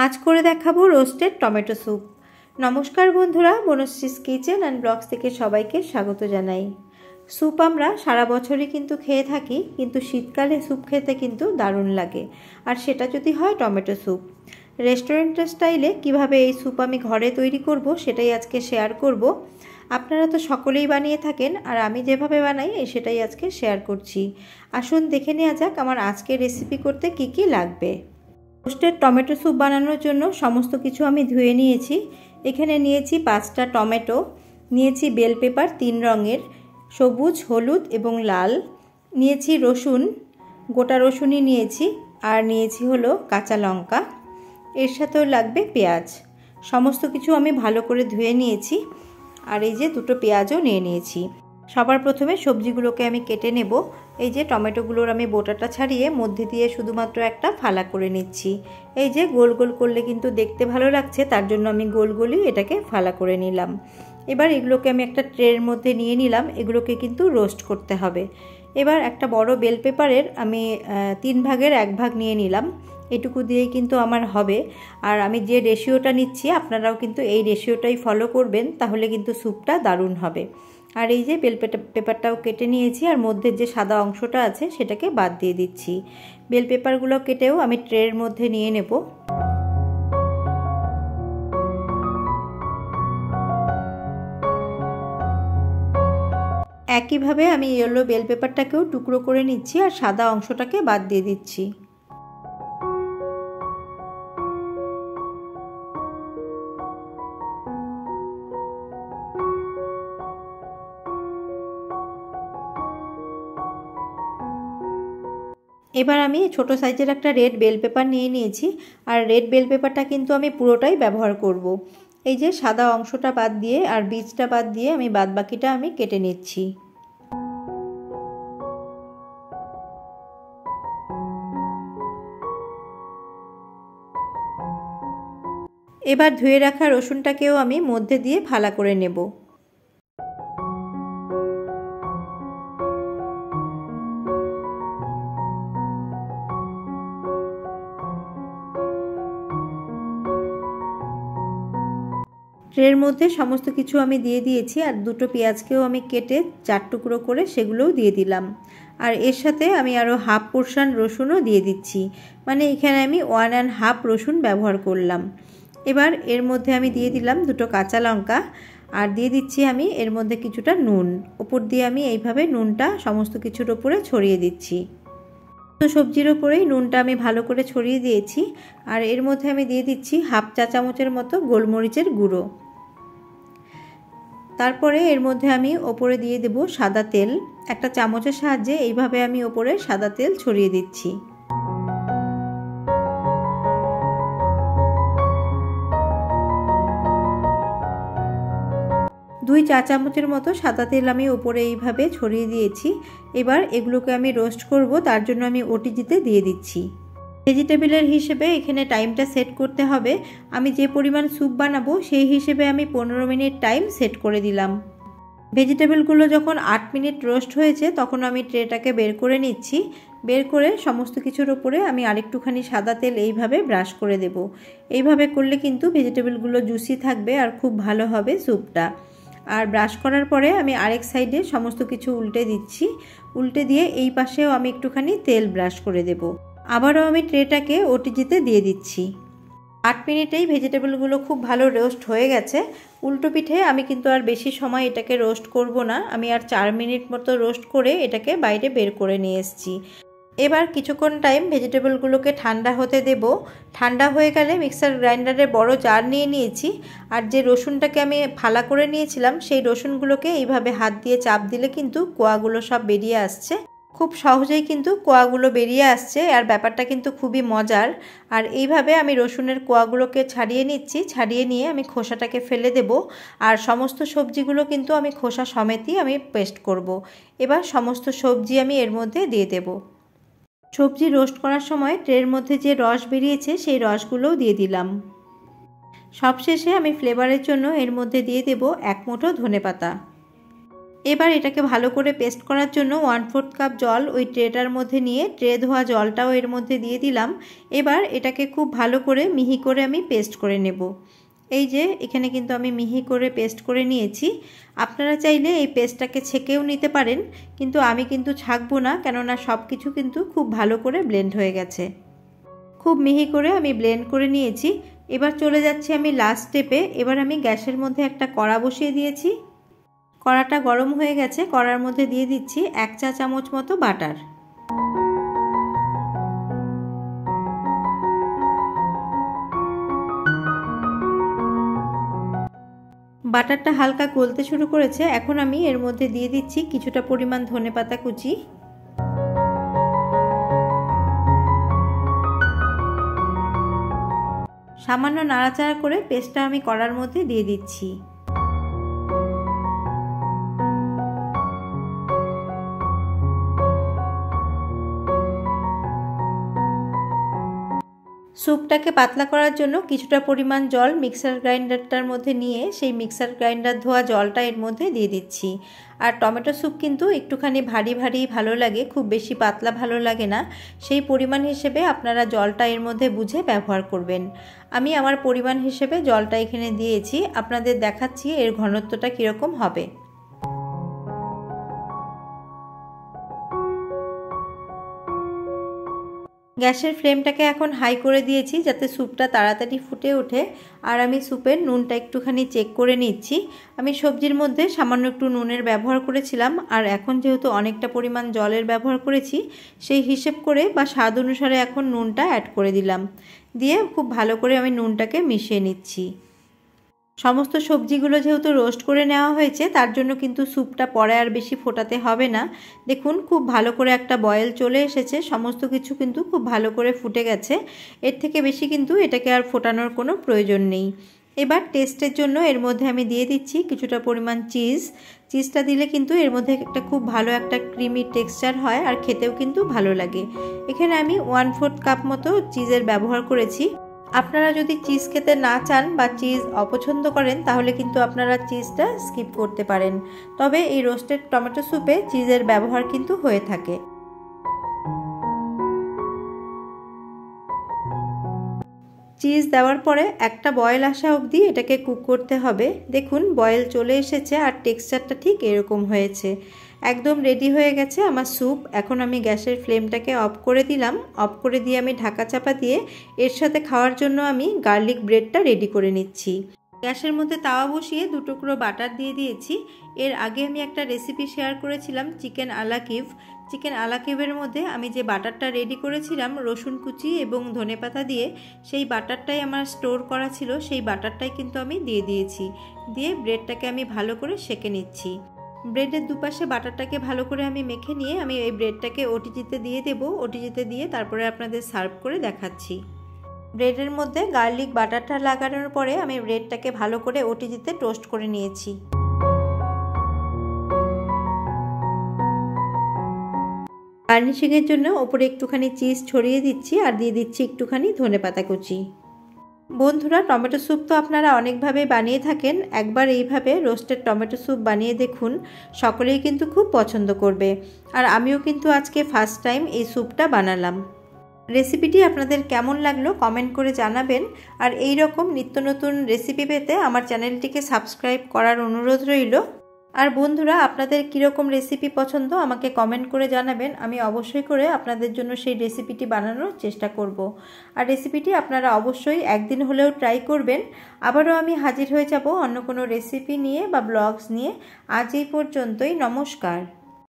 आज করে দেখাবো রোস্টেড টমেটো স্যুপ। নমস্কার বন্ধুরা, বনশ্রীস কিচেন অ্যান্ড ব্লগস থেকে সবাইকে স্বাগত জানাই। স্যুপ আমরা সারা বছরই কিন্তু খেয়ে থাকি, কিন্তু শীতকালে স্যুপ খেতে কিন্তু দারুণ লাগে, আর সেটা যদি হয় টমেটো স্যুপ। রেস্টুরেন্টের স্টাইলে কিভাবে এই স্যুপ আমি ঘরে তৈরি করব সেটাই আজকে শেয়ার করব। আপনারা তো সকলেই বানিয়ে থাকেন, আর আমি যেভাবে বানাই সেটাই আজকে শেয়ার করছি। আসুন দেখে নেওয়া যাক আমার আজকের রেসিপি করতে কি কি লাগবে। রোস্টেড টমেটো স্যুপ বানানোর জন্য সমস্ত কিছু আমি ধুয়ে নিয়েছি। এখানে নিয়েছি 5টা টমেটো, নিয়েছি বেল পেপার 3 রঙের, সবুজ, হলুদ এবং লাল, নিয়েছি রসুন, গোটা রসুনই নিয়েছি, আর নিয়েছি হলো কাঁচা লঙ্কা, এর সাথেও লাগবে পেঁয়াজ। সমস্ত কিছু আমি ভালো করে ধুয়ে নিয়েছি, আর এই যে 2টো পেঁয়াজও নিয়ে নিয়েছি। সবার প্রথমে সবজিগুলোকে আমি কেটে নেব। এই যে টমেটোগুলোর আমি বোটাটা ছাড়িয়ে মধ্যে দিয়ে শুধুমাত্র একটা ফালা করে নিচ্ছি। এই যে গোল গোল করলে কিন্তু দেখতে ভালো লাগছে, তার জন্য আমি গোল গোলই এটাকে ফালা করে নিলাম। এবার এগুলোকে আমি একটা ট্রের মধ্যে নিয়ে নিলাম, এগুলোকে কিন্তু রোস্ট করতে হবে। এবার একটা বড় বেল পেপারের আমি 3 ভাগের 1 ভাগ নিয়ে নিলাম, এটুকু দিয়েই কিন্তু আমার হবে। আর আমি যে রেশিওটা নিচ্ছি আপনারাও কিন্তু এই রেশিওটাই ফলো করবেন, তাহলে কিন্তু স্যুপটা দারুণ হবে। আর এই যে বেল পেপারটাও কেটে নিয়েছি, আর মধ্যে যে সাদা অংশটা আছে সেটাকে বাদ দিয়ে দিচ্ছি। বেল পেপারগুলো কেটেও আমি ট্রের মধ্যে নিয়ে নেব। একইভাবে আমি ইয়েলো বেল পেপারটাকেও টুকরো করে নিচ্ছি, আর সাদা অংশটাকে বাদ দিয়ে দিচ্ছি। এবার আমি ছোট সাইজের একটা রেড বেল পেপার নিয়ে নিয়েছি, আর রেড বেল পেপারটা কিন্তু আমি পুরোটাই ব্যবহার করব। এই যে সাদা অংশটা বাদ দিয়ে আর বীজটা বাদ দিয়ে আমি বাদবাকিটা আমি কেটে নিচ্ছি। এবার ধুয়ে রাখা রসুনটাকেও আমি মধ্যে দিয়ে ফালা করে নেব। ট্রের মধ্যে সমস্ত কিছু আমি দিয়ে দিয়েছি, আর 2টো পেঁয়াজকেও আমি কেটে 4 টুকরো করে সেগুলোও দিয়ে দিলাম। আর এর সাথে আমি আরও হাফ পোর্শন রসুনও দিয়ে দিচ্ছি, মানে এখানে আমি 1.5 রসুন ব্যবহার করলাম। এবার এর মধ্যে আমি দিয়ে দিলাম 2টো কাঁচা লঙ্কা, আর দিয়ে দিচ্ছি আমি এর মধ্যে কিছুটা নুন। ওপর দিয়ে আমি এইভাবে নুনটা সমস্ত কিছুর ওপরে ছড়িয়ে দিচ্ছি। তো সবজির ওপরেই নুনটা আমি ভালো করে ছড়িয়ে দিয়েছি, আর এর মধ্যে আমি দিয়ে দিচ্ছি হাফ চা চামচের মতো গোলমরিচের গুঁড়ো। তারপরে এর মধ্যে আমি ওপরে দিয়ে দেব সাদা তেল। একটা চামচের সাহায্যে এইভাবে আমি ওপরে সাদা তেল ছড়িয়ে দিচ্ছি। দুই চা চামচের মতো সাদা তেল আমি ওপরে এইভাবে ছড়িয়ে দিয়েছি। এবার এগুলোকে আমি রোস্ট করব, তার জন্য আমি ওটিজিতে দিয়ে দিচ্ছি। ভেজিটেবলের হিসেবে এখানে টাইমটা সেট করতে হবে। আমি যে পরিমাণ স্যুপ বানাবো সেই হিসেবে আমি 15 মিনিট টাইম সেট করে দিলাম। ভেজিটেবলগুলো যখন 8 মিনিট রোস্ট হয়েছে তখন আমি ট্রেটাকে বের করে নিচ্ছি। বের করে সমস্ত কিছুর ওপরে আমি আরেকটুখানি সাদা তেল এইভাবে ব্রাশ করে দেব। এইভাবে করলে কিন্তু ভেজিটেবলগুলো জুসি থাকবে আর খুব ভালো হবে স্যুপটা। আর ব্রাশ করার পরে আমি আরেক সাইডে সমস্ত কিছু উল্টে দিচ্ছি। উল্টে দিয়ে এই পাশেও আমি একটুখানি তেল ব্রাশ করে দেব। আবারও আমি ট্রেটাকে ওটিজিতে দিয়ে দিচ্ছি। 8 মিনিটেই ভেজিটেবলগুলো খুব ভালো রোস্ট হয়ে গেছে। উল্টো পিঠে আমি কিন্তু আর বেশি সময় এটাকে রোস্ট করব না, আমি আর 4 মিনিট মতো রোস্ট করে এটাকে বাইরে বের করে নিয়ে এসেছি। এবার কিছুক্ষণ টাইম ভেজিটেবলগুলোকে ঠান্ডা হতে দেব। ঠান্ডা হয়ে গেলে মিক্সার গ্রাইন্ডারে বড় জার নিয়ে নিয়েছি, আর যে রসুনটাকে আমি ফালা করে নিয়েছিলাম সেই রসুনগুলোকে এইভাবে হাত দিয়ে চাপ দিলে কিন্তু কোয়াগুলো সব বেরিয়ে আসছে। খুব সহজেই কিন্তু কোয়াগুলো বেরিয়ে আসছে, আর ব্যাপারটা কিন্তু খুবই মজার। আর এইভাবে আমি রসুনের কোয়াগুলোকে ছাড়িয়ে নিচ্ছি। ছাড়িয়ে নিয়ে আমি খোসাটাকে ফেলে দেব, আর সমস্ত সবজিগুলো কিন্তু আমি খোসা সমেতই আমি পেস্ট করব। এবার সমস্ত সবজি আমি এর মধ্যে দিয়ে দেব। সবজি রোস্ট করার সময় ট্রের মধ্যে যে রস বেরিয়েছে সেই রসগুলোও দিয়ে দিলাম। সবশেষে আমি ফ্লেভারের জন্য এর মধ্যে দিয়ে দেব 1 মুঠো ধনেপাতা। এবার এটাকে ভালো করে পেস্ট করার জন্য 1/4 কাপ জল ওই ট্রেটার মধ্যে নিয়ে ট্রে ধোয়া জলটাও এর মধ্যে দিয়ে দিলাম। এবার এটাকে খুব ভালো করে মিহি করে আমি পেস্ট করে নেব। এই যে এখানে কিন্তু আমি মিহি করে পেস্ট করে নিয়েছি। আপনারা চাইলে এই পেস্টটাকে ছেঁকেও নিতে পারেন, কিন্তু আমি কিন্তু ছাঁকবো না, কেননা সব কিছু কিন্তু খুব ভালো করে ব্লেন্ড হয়ে গেছে। খুব মিহি করে আমি ব্লেন্ড করে নিয়েছি। এবার চলে যাচ্ছি আমি লাস্ট স্টেপে। এবার আমি গ্যাসের মধ্যে একটা কড়া বসিয়ে দিয়েছি। কড়াটা গরম হয়ে গেছে, কড়ার মধ্যে দিয়ে দিচ্ছি 1 চা চামচ মতো বাটার। বাটারটা হালকা গলতে শুরু করেছে। এখন আমি এর মধ্যে দিয়ে দিচ্ছি কিছুটা পরিমাণ ধনেপাতা কুচি, সামান্য নাড়াচাড়া করে পেস্টটা আমি কড়ার মধ্যে দিয়ে দিচ্ছি। স্যুপটাকে পাতলা করার জন্য কিছুটা পরিমাণ জল মিক্সার গ্রাইন্ডারটার মধ্যে নিয়ে সেই মিক্সার গ্রাইন্ডার ধোয়া জলটা এর মধ্যে দিয়ে দিচ্ছি। আর টমেটো স্যুপ কিন্তু একটুখানি ভারী ভারী ভালো লাগে, খুব বেশি পাতলা ভালো লাগে না। সেই পরিমাণ হিসেবে আপনারা জলটা এর মধ্যে বুঝে ব্যবহার করবেন। আমি আমার পরিমাণ হিসেবে জলটা এখানে দিয়েছি, আপনাদের দেখাচ্ছি এর ঘনত্বটা কীরকম হবে। গ্যাসের ফ্লেমটাকে এখন হাই করে দিয়েছি যাতে স্যুপটা তাড়াতাড়ি ফুটে ওঠে। আর আমি স্যুপের নুনটা একটুখানি চেক করে নিচ্ছি। আমি সবজির মধ্যে সামান্য একটু নুনের ব্যবহার করেছিলাম, আর এখন যেহেতু অনেকটা পরিমাণ জলের ব্যবহার করেছি সেই হিসেব করে বা স্বাদ অনুসারে এখন নুনটা অ্যাড করে দিলাম। দিয়ে খুব ভালো করে আমি নুনটাকে মিশিয়ে নিচ্ছি। সমস্ত সবজিগুলো যেহেতু রোস্ট করে নেওয়া হয়েছে তার জন্য কিন্তু স্যুপটা পরে আর বেশি ফোটাতে হবে না। দেখুন খুব ভালো করে একটা বয়েল চলে এসেছে, সমস্ত কিছু কিন্তু খুব ভালো করে ফুটে গেছে। এর থেকে বেশি কিন্তু এটাকে আর ফোটানোর কোনো প্রয়োজন নেই। এবার টেস্টের জন্য এর মধ্যে আমি দিয়ে দিচ্ছি কিছুটা পরিমাণ চিজটা দিলে কিন্তু এর মধ্যে একটা খুব ভালো একটা ক্রিমি টেক্সচার হয় আর খেতেও কিন্তু ভালো লাগে। এখানে আমি 1/4 কাপ মতো চিজের ব্যবহার করেছি। আপনারা যদি চিজ খেতে না চান বা চিজ অপছন্দ করেন তাহলে কিন্তু আপনারা চিজটা স্কিপ করতে পারেন, তবে এই রোস্টেড টমেটো স্যুপে চিজের ব্যবহার কিন্তু হয়ে থাকে। চিজ দেওয়ার পরে একটা বয়েল আসা অবধি এটাকে কুক করতে হবে। দেখুন বয়েল চলে এসেছে আর টেক্সচারটা ঠিক এরকম হয়েছে। একদম রেডি হয়ে গেছে আমার স্যুপ। এখন আমি গ্যাসের ফ্লেমটাকে অফ করে দিলাম। অফ করে দিয়ে আমি ঢাকা চাপা দিয়ে এর সাথে খাওয়ার জন্য আমি গার্লিক ব্রেডটা রেডি করে নিচ্ছি। গ্যাসের মধ্যে তাওয়া বসিয়ে 2 টুকরো বাটার দিয়ে দিয়েছি। এর আগে আমি একটা রেসিপি শেয়ার করেছিলাম চিকেন আলাকিভ। চিকেন আলাকিভের মধ্যে আমি যে বাটারটা রেডি করেছিলাম রসুন কুচি এবং ধনেপাতা দিয়ে, সেই বাটারটাই আমার স্টোর করা ছিল, সেই বাটারটাই কিন্তু আমি দিয়ে দিয়েছি। দিয়ে ব্রেডটাকে আমি ভালো করে সেঁকে নিচ্ছি। ব্রেডের দুপাশে বাটারটাকে ভালো করে আমি মেখে নিয়ে আমি এই ব্রেডটাকে ওটিজিতে দিয়ে দেবো। ওটিজিতে দিয়ে তারপরে আপনাদের সার্ভ করে দেখাচ্ছি। ব্রেডের মধ্যে গার্লিক বাটারটা লাগানোর পরে আমি ব্রেডটাকে ভালো করে ওটিজিতে টোস্ট করে নিয়েছি। গার্নিশিংয়ের জন্য ওপরে একটুখানি চিজ ছড়িয়ে দিচ্ছি আর দিয়ে দিচ্ছি একটুখানি ধনেপাতা কুচি। বন্ধুরা, টমেটো স্যুপ তো আপনারা অনেকভাবে বানিয়ে থাকেন, একবার এইভাবে রোস্টেড টমেটো স্যুপ বানিয়ে দেখুন, সকলেই কিন্তু খুব পছন্দ করবে। আর আমিও কিন্তু আজকে ফার্স্ট টাইম এই স্যুপটা বানালাম। রেসিপিটি আপনাদের কেমন লাগলো কমেন্ট করে জানাবেন। আর এই রকম নিত্য নতুন রেসিপি পেতে আমার চ্যানেলটিকে সাবস্ক্রাইব করার অনুরোধ রইল। আর বন্ধুরা, আপনাদের কীরকম রেসিপি পছন্দ আমাকে কমেন্ট করে জানাবেন, আমি অবশ্যই করে আপনাদের জন্য সেই রেসিপিটি বানানোর চেষ্টা করব। আর রেসিপিটি আপনারা অবশ্যই একদিন হলেও ট্রাই করবেন। আবারও আমি হাজির হয়ে যাব অন্য কোনো রেসিপি নিয়ে বা ব্লগস নিয়ে। আজ এই পর্যন্তই, নমস্কার।